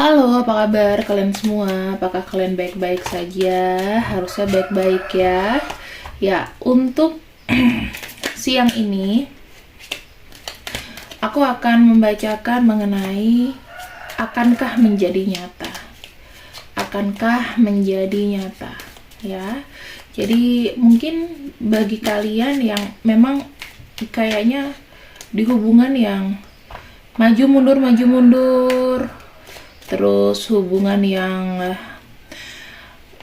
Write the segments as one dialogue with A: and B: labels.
A: Halo, apa kabar kalian semua? Apakah kalian baik-baik saja? Harusnya baik-baik ya. Ya, untuk siang ini aku akan membacakan mengenai akankah menjadi nyata. Akankah menjadi nyata, ya. Jadi mungkin bagi kalian yang memang kayaknya di hubungan yang maju mundur, terus hubungan yang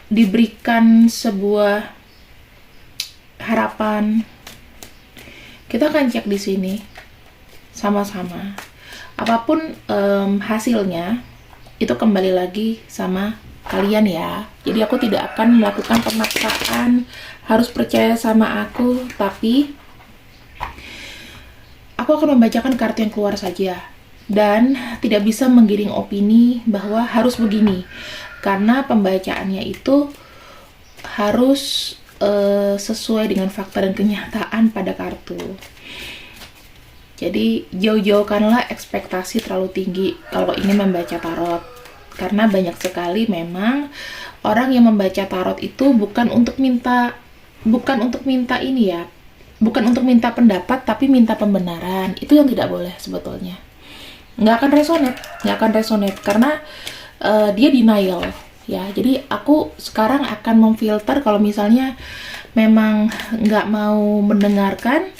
A: diberikan sebuah harapan, kita akan cek di sini sama-sama. Apapun hasilnya, itu kembali lagi sama kalian ya. Jadi aku tidak akan melakukan pemaksaan harus percaya sama aku, tapi aku akan membacakan kartu yang keluar saja dan tidak bisa menggiring opini bahwa harus begini, karena pembacaannya itu harus sesuai dengan fakta dan kenyataan pada kartu. Jadi jauh-jauhkanlah ekspektasi terlalu tinggi kalau ini membaca tarot, karena banyak sekali memang orang yang membaca tarot itu bukan untuk minta ini ya, bukan untuk minta pendapat, tapi minta pembenaran. Itu yang tidak boleh sebetulnya. Nggak akan resonate karena dia denial ya. Jadi aku sekarang akan memfilter kalau misalnya memang nggak mau mendengarkan,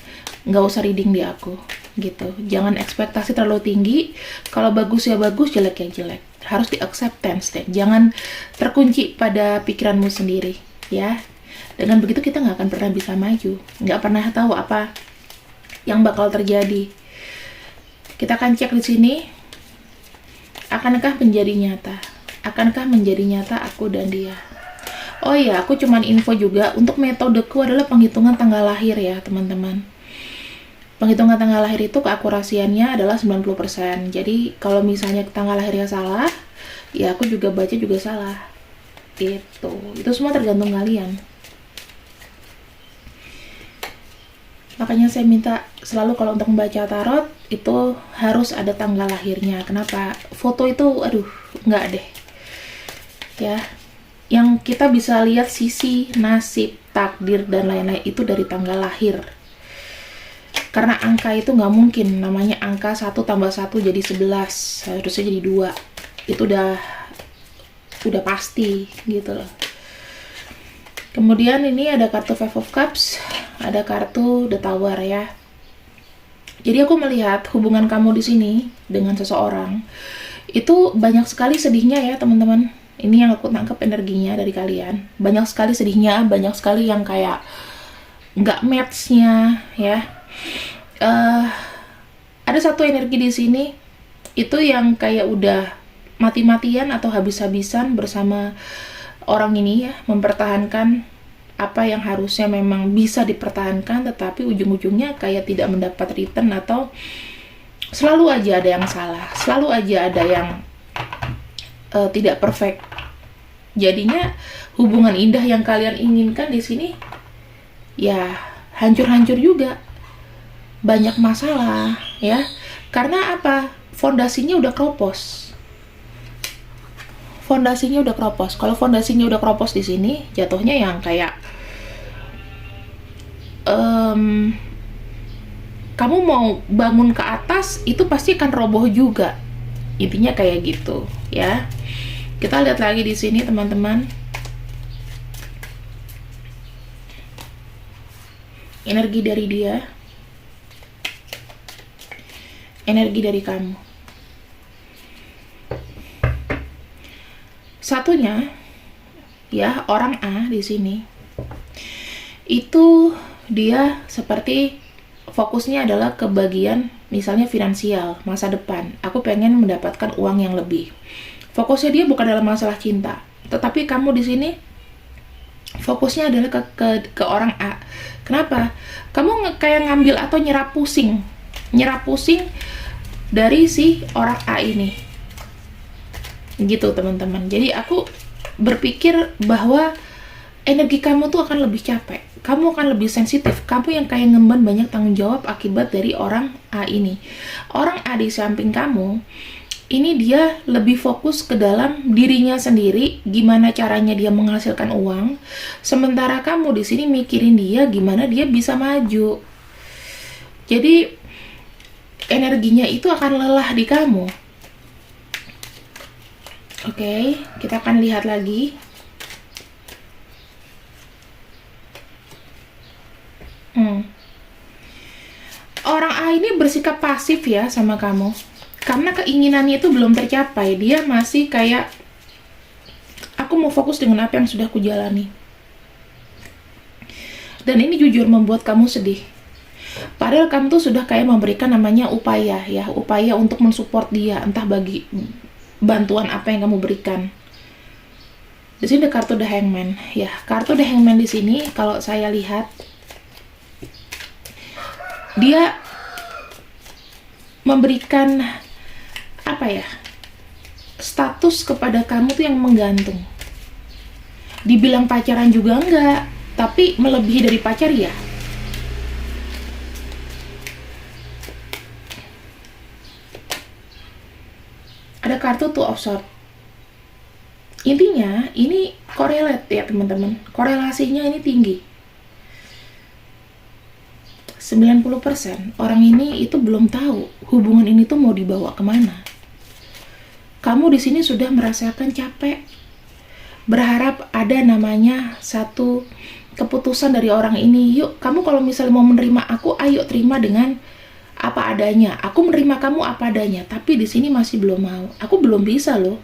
A: nggak usah reading di aku gitu. Jangan ekspektasi terlalu tinggi. Kalau bagus ya bagus, jelek ya jelek. Harus di acceptance deh. Jangan terkunci pada pikiranmu sendiri ya. Dengan begitu kita nggak akan pernah bisa maju, nggak pernah tahu apa yang bakal terjadi. Kita akan cek di sini, akankah menjadi nyata? Akankah menjadi nyata aku dan dia? Oh iya, aku cuman info juga, untuk metodeku adalah penghitungan tanggal lahir ya teman-teman. Penghitungan tanggal lahir itu keakurasiannya adalah 90%. Jadi kalau misalnya tanggal lahirnya salah, ya aku juga baca juga salah. Gitu. Itu semua tergantung kalian. Makanya saya minta selalu kalau untuk membaca tarot itu harus ada tanggal lahirnya. Kenapa? Foto itu aduh, nggak deh. Ya. Yang kita bisa lihat sisi nasib, takdir dan lain-lain itu dari tanggal lahir. Karena angka itu nggak mungkin, namanya angka 1 tambah 1 jadi 11, harusnya jadi 2. Itu udah pasti gitu loh. Kemudian ini ada kartu Five of Cups, ada kartu The Tower ya. Jadi aku melihat hubungan kamu di sini dengan seseorang itu banyak sekali sedihnya ya teman-teman. Ini yang aku tangkap energinya dari kalian. Banyak sekali sedihnya, banyak sekali yang kayak nggak match-nya ya. Ada satu energi di sini itu yang kayak udah mati-matian atau habis-habisan bersama orang ini ya, mempertahankan apa yang harusnya memang bisa dipertahankan, tetapi ujung-ujungnya kayak tidak mendapat return, atau selalu aja ada yang salah, selalu aja ada yang tidak perfect. Jadinya hubungan indah yang kalian inginkan di sini ya hancur-hancur juga. Banyak masalah ya. Karena apa? Fondasinya udah kropos. Kalau fondasinya udah kropos di sini, jatuhnya yang kayak kamu mau bangun ke atas itu pasti akan roboh juga. Intinya kayak gitu ya. Kita lihat lagi di sini teman-teman. Energi dari dia. Energi dari kamu. Satunya ya, orang A di sini itu dia seperti fokusnya adalah ke bagian misalnya finansial, masa depan. Aku pengen mendapatkan uang yang lebih. Fokusnya dia bukan dalam masalah cinta, tetapi kamu di sini fokusnya adalah ke orang A. Kenapa? Kamu kayak ngambil atau nyerap pusing dari si orang A ini. Gitu teman-teman. Jadi aku berpikir bahwa energi kamu tuh akan lebih capek, kamu akan lebih sensitif, kamu yang kayak ngemban banyak tanggung jawab akibat dari orang A ini. Orang A di samping kamu ini dia lebih fokus ke dalam dirinya sendiri, gimana caranya dia menghasilkan uang. Sementara kamu di sini mikirin dia gimana dia bisa maju. Jadi energinya itu akan lelah di kamu. Oke, kita akan lihat lagi. Orang A ini bersikap pasif ya sama kamu. Karena keinginannya itu belum tercapai. Dia masih kayak, aku mau fokus dengan apa yang sudah aku jalani. Dan ini jujur membuat kamu sedih. Padahal kamu tuh sudah kayak memberikan namanya upaya ya. Upaya untuk mensupport dia. Entah bagi bantuan apa yang kamu berikan. Di sini ada kartu The Hangman. Ya, kartu The Hangman di sini kalau saya lihat, dia memberikan apa ya, status kepada kamu tuh yang menggantung. Dibilang pacaran juga enggak, tapi melebihi dari pacar ya. Ada kartu Two of Swords. Intinya ini correlate ya teman-teman, korelasinya ini tinggi. 90% orang ini itu belum tahu hubungan ini tuh mau dibawa kemana. Kamu di sini sudah merasakan capek, berharap ada namanya satu keputusan dari orang ini. Yuk, kamu kalau misalnya mau menerima aku, ayo terima dengan apa adanya. Aku menerima kamu apa adanya, tapi di sini masih belum mau. Aku belum bisa loh.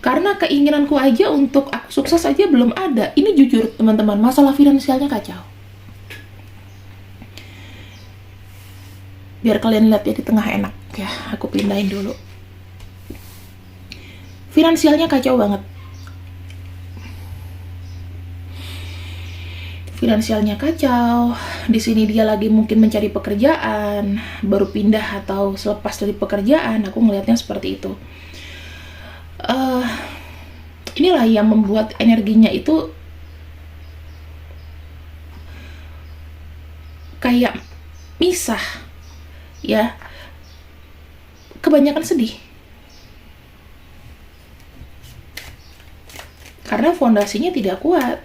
A: Karena keinginanku aja untuk aku sukses aja belum ada. Ini jujur teman-teman, masalah finansialnya kacau. Biar kalian lihat ya di tengah enak ya, aku pindahin dulu. Finansialnya kacau banget. Finansialnya kacau. Di sini dia lagi mungkin mencari pekerjaan, baru pindah atau selepas dari pekerjaan. Aku ngelihatnya seperti itu. Inilah yang membuat energinya itu kayak misah ya, kebanyakan sedih karena fondasinya tidak kuat.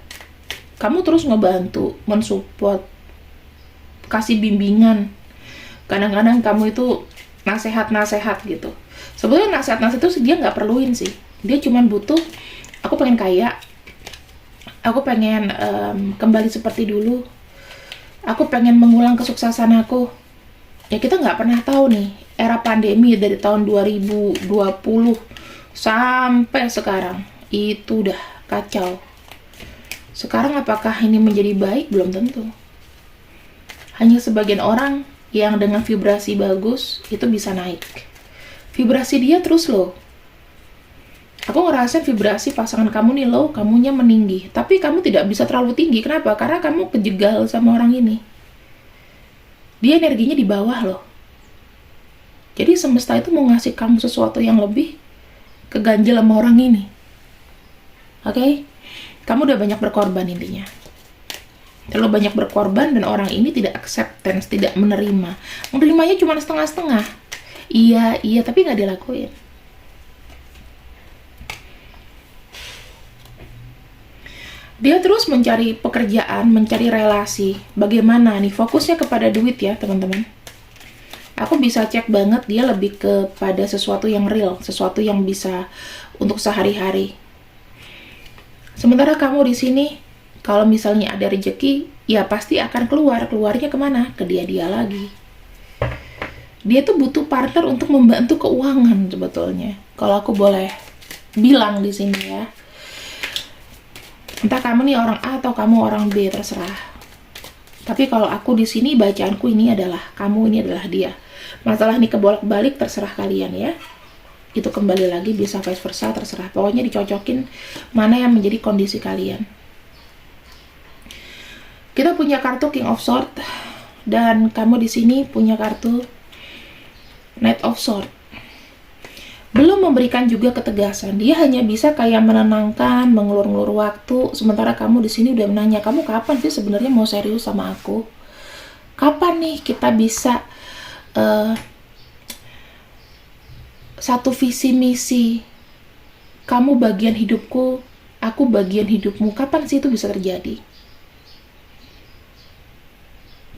A: Kamu terus ngebantu, mensupport, kasih bimbingan. Kadang-kadang kamu itu nasehat-nasehat gitu. Sebetulnya nasehat-nasehat itu dia nggak perluin sih. Dia cuma butuh, aku pengen kaya, aku pengen kembali seperti dulu, aku pengen mengulang kesuksesan aku. Ya kita nggak pernah tahu nih, era pandemi dari tahun 2020 sampai sekarang, itu udah kacau. Sekarang apakah ini menjadi baik? Belum tentu. Hanya sebagian orang yang dengan vibrasi bagus, itu bisa naik. Vibrasi dia terus low. Aku ngerasain vibrasi pasangan kamu nih low, kamunya meninggi. Tapi kamu tidak bisa terlalu tinggi. Kenapa? Karena kamu kejegal sama orang ini. Dia energinya di bawah loh. Jadi semesta itu mau ngasih kamu sesuatu yang lebih, keganjel sama orang ini. Oke? Kamu udah banyak berkorban intinya. Terlalu banyak berkorban dan orang ini tidak acceptance, tidak menerima. Menerimanya cuma setengah-setengah. Iya, tapi nggak dilakuin. Dia terus mencari pekerjaan, mencari relasi. Bagaimana nih? Fokusnya kepada duit ya, teman-teman. Aku bisa cek banget dia lebih kepada sesuatu yang real, sesuatu yang bisa untuk sehari-hari. Sementara kamu di sini, kalau misalnya ada rezeki, ya pasti akan keluar. Keluarnya kemana? Ke dia lagi. Dia tuh butuh partner untuk membantu keuangan sebetulnya. Kalau aku boleh bilang di sini ya. Entah kamu nih orang A atau kamu orang B, terserah. Tapi kalau aku di sini bacaanku ini adalah kamu, ini adalah dia. Masalah ini kebolak-balik terserah kalian ya. Itu kembali lagi bisa vice versa, terserah. Pokoknya dicocokin mana yang menjadi kondisi kalian. Kita punya kartu King of Swords dan kamu di sini punya kartu Knight of Swords. Belum memberikan juga ketegasan. Dia hanya bisa kayak menenangkan, mengulur-ngulur waktu. Sementara kamu di sini udah menanya, kamu kapan sih sebenarnya mau serius sama aku? Kapan nih kita bisa satu visi misi. Kamu bagian hidupku, aku bagian hidupmu. Kapan sih itu bisa terjadi?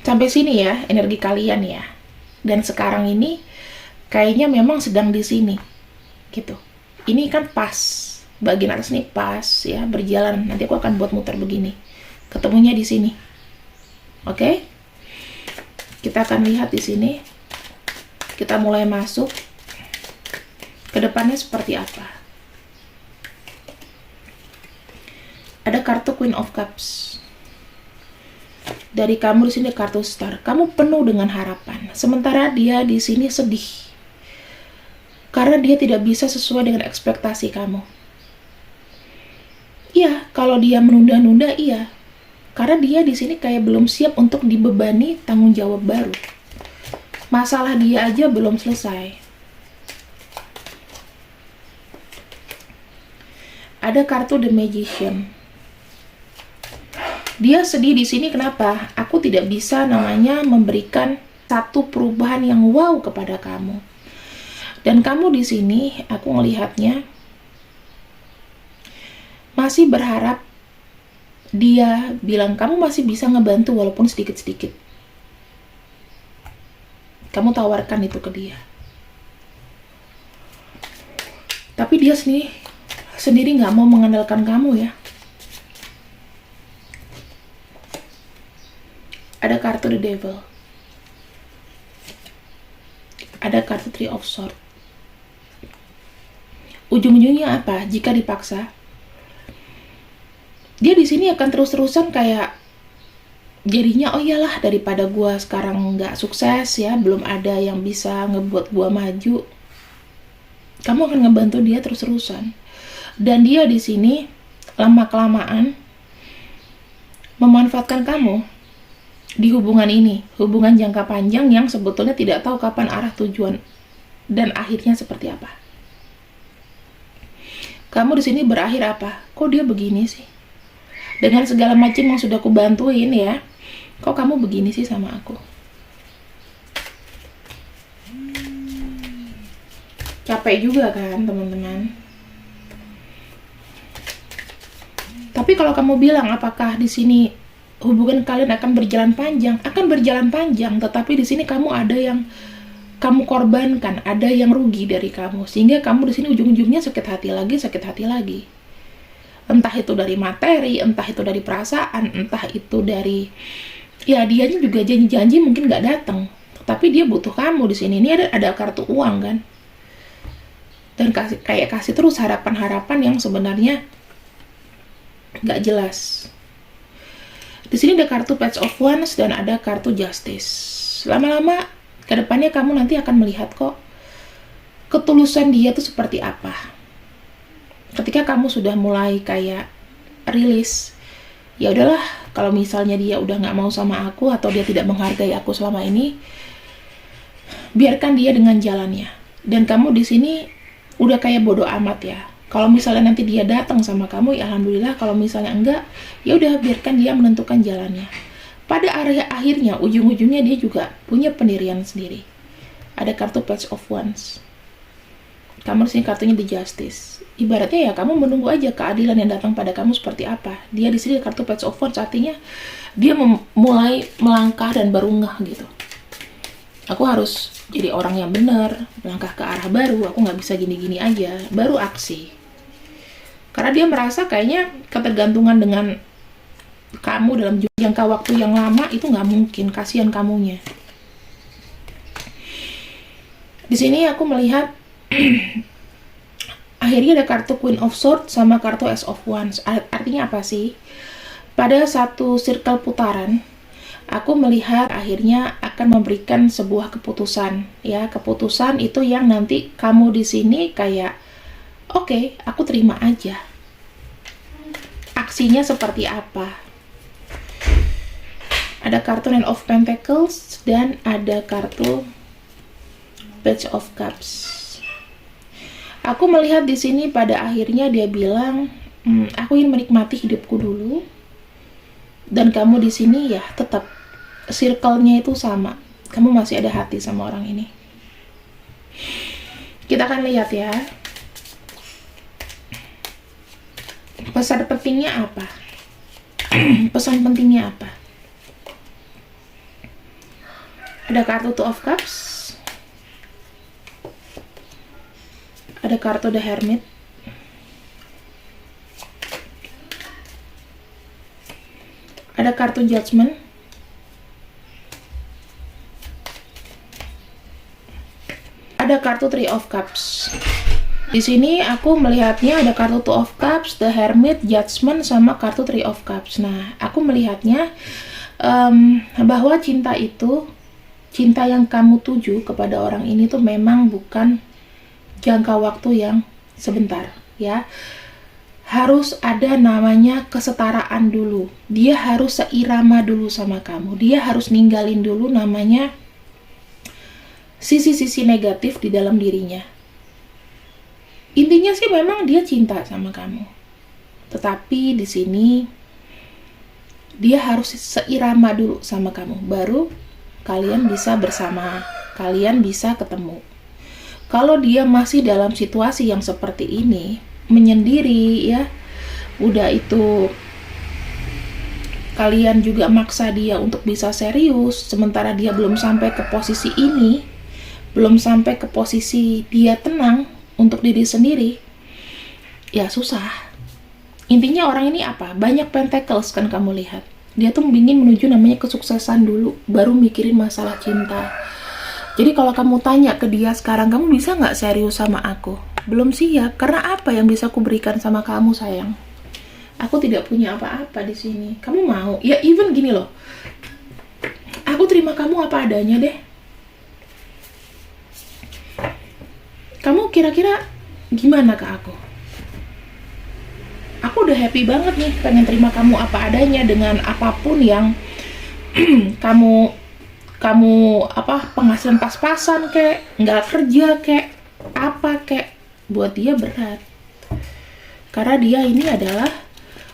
A: Sampai sini ya energi kalian ya. Dan sekarang ini kayaknya memang sedang di sini gitu. Ini kan pas, bagian atas nih pas ya, berjalan. Nanti aku akan buat muter begini, ketemunya di sini. Oke, kita akan lihat di sini. Kita mulai masuk ke depannya seperti apa. Ada kartu Queen of Cups. Dari kamu di sini kartu Star. Kamu penuh dengan harapan. Sementara dia di sini sedih. Karena dia tidak bisa sesuai dengan ekspektasi kamu. Iya, kalau dia menunda-nunda iya. Karena dia di sini kayak belum siap untuk dibebani tanggung jawab baru. Masalah dia aja belum selesai. Ada kartu The Magician. Dia sedih di sini kenapa? Aku tidak bisa namanya memberikan satu perubahan yang wow kepada kamu. Dan kamu di sini, aku melihatnya masih berharap dia bilang kamu masih bisa ngebantu walaupun sedikit-sedikit. Kamu tawarkan itu ke dia. Tapi dia sendiri nggak mau mengandalkan kamu ya. Ada kartu The Devil. Ada kartu Three of Swords. Ujung-ujungnya apa? Jika dipaksa, dia di sini akan terus-terusan kayak jadinya, oh iyalah daripada gua sekarang nggak sukses ya, belum ada yang bisa ngebuat gua maju. Kamu akan ngebantu dia terus-terusan. Dan dia di sini lama-kelamaan memanfaatkan kamu di hubungan ini, hubungan jangka panjang yang sebetulnya tidak tahu kapan arah tujuan dan akhirnya seperti apa. Kamu di sini berakhir apa? Kok dia begini sih? Dengan segala macam yang sudah aku bantuin ya, kok kamu begini sih sama aku? Capek juga kan teman-teman? Tapi kalau kamu bilang apakah di sini hubungan kalian akan berjalan panjang, akan berjalan panjang, tetapi di sini kamu ada yang kamu korbankan, ada yang rugi dari kamu, sehingga kamu di sini ujung-ujungnya sakit hati lagi. Entah itu dari materi, entah itu dari perasaan, entah itu dari ya dianya juga janji-janji mungkin nggak datang, tapi dia butuh kamu di sini. Ini ada kartu uang kan, dan kasih terus harapan-harapan yang sebenarnya nggak jelas. Di sini ada kartu Page of Wands dan ada kartu Justice. Lama-lama ke depannya kamu nanti akan melihat kok ketulusan dia tuh seperti apa. Ketika kamu sudah mulai kayak rilis, ya udahlah, kalau misalnya dia udah nggak mau sama aku atau dia tidak menghargai aku selama ini, biarkan dia dengan jalannya. Dan kamu di sini udah kayak bodoh amat ya. Kalau misalnya nanti dia datang sama kamu, ya alhamdulillah. Kalau misalnya enggak, ya udah biarkan dia menentukan jalannya. Pada akhirnya, ujung-ujungnya dia juga punya pendirian sendiri. Ada kartu Page of Wands. Kamu di sini kartunya The Justice. Ibaratnya ya kamu menunggu aja keadilan yang datang pada kamu seperti apa. Dia di sini kartu Page of Wands, artinya dia mulai melangkah dan baru ngeh gitu. Aku harus jadi orang yang benar, melangkah ke arah baru. Aku nggak bisa gini-gini aja, baru aksi. Karena dia merasa kayaknya ketergantungan dengan kamu dalam jangka waktu yang lama itu nggak mungkin, kasihan kamunya. Di sini aku melihat akhirnya ada kartu Queen of Swords sama kartu Ace of Wands. Artinya apa sih? Pada satu circle putaran, aku melihat akhirnya akan memberikan sebuah keputusan. Ya, keputusan itu yang nanti kamu di sini kayak, oke, aku terima aja. Aksinya seperti apa? Ada kartu Nine of Pentacles dan ada kartu Page of Cups. Aku melihat di sini pada akhirnya dia bilang, aku ingin menikmati hidupku dulu. Dan kamu di sini ya tetap circle-nya itu sama. Kamu masih ada hati sama orang ini. Kita akan lihat ya. Pesan pentingnya apa? Pesan pentingnya apa? Ada kartu Two of Cups. Ada kartu The Hermit. Ada kartu Judgment. Ada kartu Three of Cups. Di sini aku melihatnya ada kartu Two of Cups, The Hermit, Judgment, sama kartu Three of Cups. Nah, aku melihatnya bahwa cinta itu, cinta yang kamu tuju kepada orang ini tuh memang bukan jangka waktu yang sebentar, ya. Harus ada namanya kesetaraan dulu. Dia harus seirama dulu sama kamu. Dia harus ninggalin dulu namanya sisi-sisi negatif di dalam dirinya. Intinya sih memang dia cinta sama kamu. Tetapi di sini dia harus seirama dulu sama kamu, baru kalian bisa bersama, kalian bisa ketemu. Kalau dia masih dalam situasi yang seperti ini, menyendiri ya, udah itu kalian juga maksa dia untuk bisa serius, sementara dia belum sampai ke posisi ini, belum sampai ke posisi dia tenang untuk diri sendiri, ya susah. Intinya orang ini apa? Banyak pentacles kan kamu lihat. Dia tuh ingin menuju namanya kesuksesan dulu, baru mikirin masalah cinta. Jadi kalau kamu tanya ke dia sekarang, kamu bisa nggak serius sama aku? Belum siap, karena apa yang bisa aku berikan sama kamu sayang? Aku tidak punya apa-apa di sini. Kamu mau? Ya even gini loh, aku terima kamu apa adanya deh. Kamu kira-kira gimana ke aku? Aku udah happy banget nih, pengen terima kamu apa adanya dengan apapun yang kamu penghasilan pas-pasan kek, nggak kerja kek, apa kek, buat dia berat. Karena dia ini adalah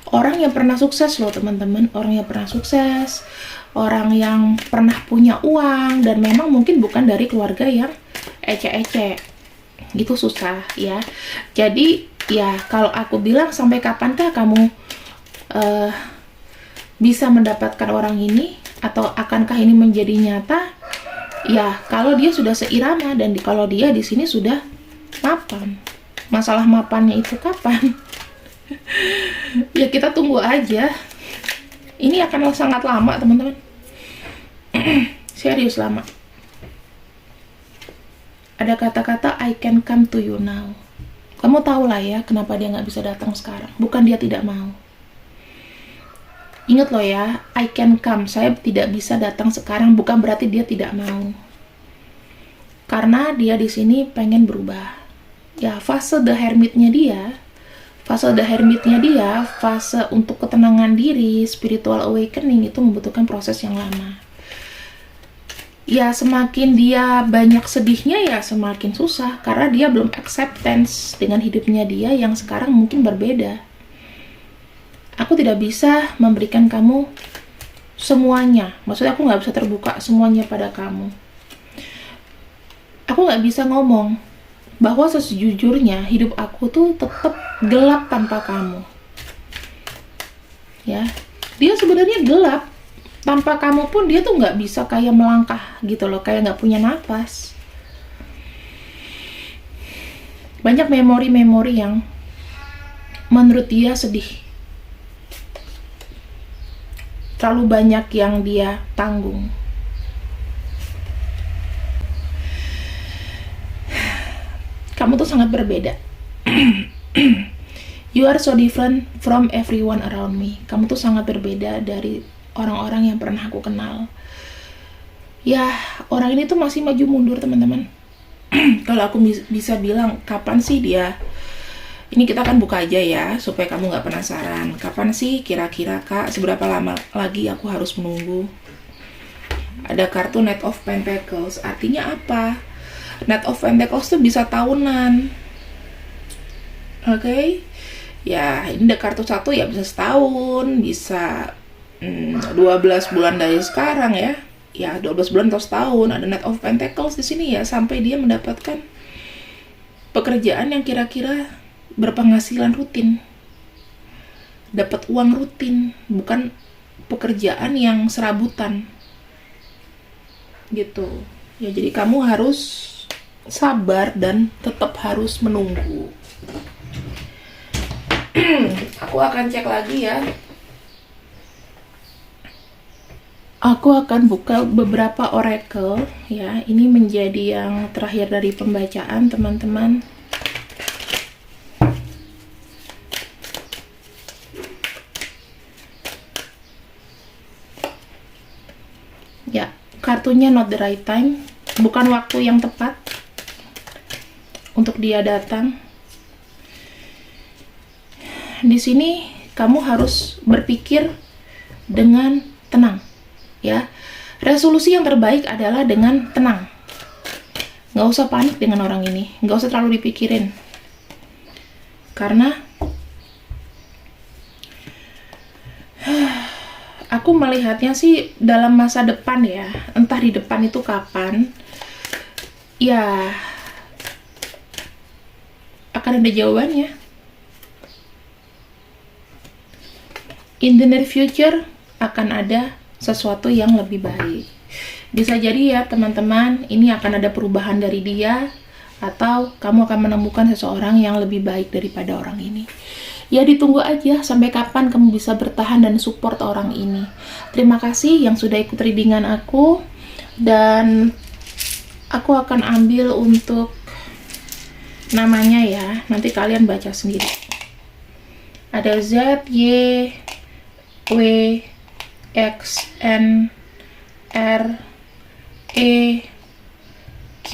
A: orang yang pernah sukses loh teman-teman, orang yang pernah sukses, orang yang pernah punya uang, dan memang mungkin bukan dari keluarga yang ece-ece. Gitu susah ya. Jadi ya kalau aku bilang sampai kapankah kamu bisa mendapatkan orang ini, atau akankah ini menjadi nyata? Ya kalau dia sudah seirama, dan kalau dia di sini sudah mapan. Masalah mapannya itu kapan? Ya kita tunggu aja. Ini akan sangat lama teman-teman. Serius lama. Ada kata-kata I can come to you now. Kamu tahu lah ya kenapa dia nggak bisa datang sekarang. Bukan dia tidak mau. Ingat loh ya, I can come. Saya tidak bisa datang sekarang bukan berarti dia tidak mau. Karena dia di sini pengen berubah. Ya fase The Hermitnya dia, fase untuk ketenangan diri, spiritual awakening itu membutuhkan proses yang lama. Ya semakin dia banyak sedihnya ya semakin susah, karena dia belum acceptance dengan hidupnya dia yang sekarang mungkin berbeda. Aku tidak bisa memberikan kamu semuanya, maksudnya aku nggak bisa terbuka semuanya pada kamu. Aku nggak bisa ngomong bahwa sejujurnya hidup aku tuh tetap gelap tanpa kamu. Ya, dia sebenarnya gelap. Tanpa kamu pun dia tuh nggak bisa kayak melangkah gitu loh, kayak nggak punya nafas. Banyak memori-memori yang menurut dia sedih. Terlalu banyak yang dia tanggung. Kamu tuh sangat berbeda. You are so different from everyone around me. Kamu tuh sangat berbeda dari orang-orang yang pernah aku kenal. Ya, orang ini tuh masih maju mundur teman-teman. Kalau aku bisa bilang, kapan sih dia? Ini kita akan buka aja ya, supaya kamu nggak penasaran. Kapan sih kira-kira kak, seberapa lama lagi aku harus menunggu? Ada kartu Knight of Pentacles, artinya apa? Knight of Pentacles tuh bisa tahunan. Oke? Ya, ini ada kartu satu ya bisa setahun, bisa 12 bulan dari sekarang ya. Ya, 12 bulan atau setahun. Ada Knight of Pentacles di sini ya, sampai dia mendapatkan pekerjaan yang kira-kira berpenghasilan rutin, dapat uang rutin, bukan pekerjaan yang serabutan gitu ya. Jadi kamu harus sabar dan tetap harus menunggu. Aku akan cek lagi ya. Aku akan buka beberapa oracle ya. Ini menjadi yang terakhir dari pembacaan, teman-teman. Ya, kartunya not the right time, bukan waktu yang tepat untuk dia datang. Di sini kamu harus berpikir dengan tenang. Ya, resolusi yang terbaik adalah dengan tenang. Nggak usah panik dengan orang ini, nggak usah terlalu dipikirin. Karena aku melihatnya sih dalam masa depan ya, entah di depan itu kapan, ya akan ada jawabannya. In the near future akan ada sesuatu yang lebih baik. Bisa jadi ya teman-teman, ini akan ada perubahan dari dia, atau kamu akan menemukan seseorang yang lebih baik daripada orang ini. Ya ditunggu aja sampai kapan kamu bisa bertahan dan support orang ini. Terima kasih yang sudah ikut readingan aku, dan aku akan ambil untuk namanya ya, nanti kalian baca sendiri. Ada Z, Y, W, X, N, R, E, Q,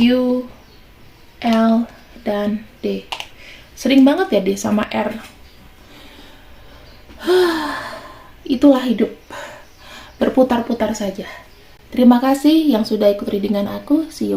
A: L, dan D. Sering banget ya D sama R. Itulah hidup, berputar-putar saja. Terima kasih yang sudah ikut readingan aku. See you.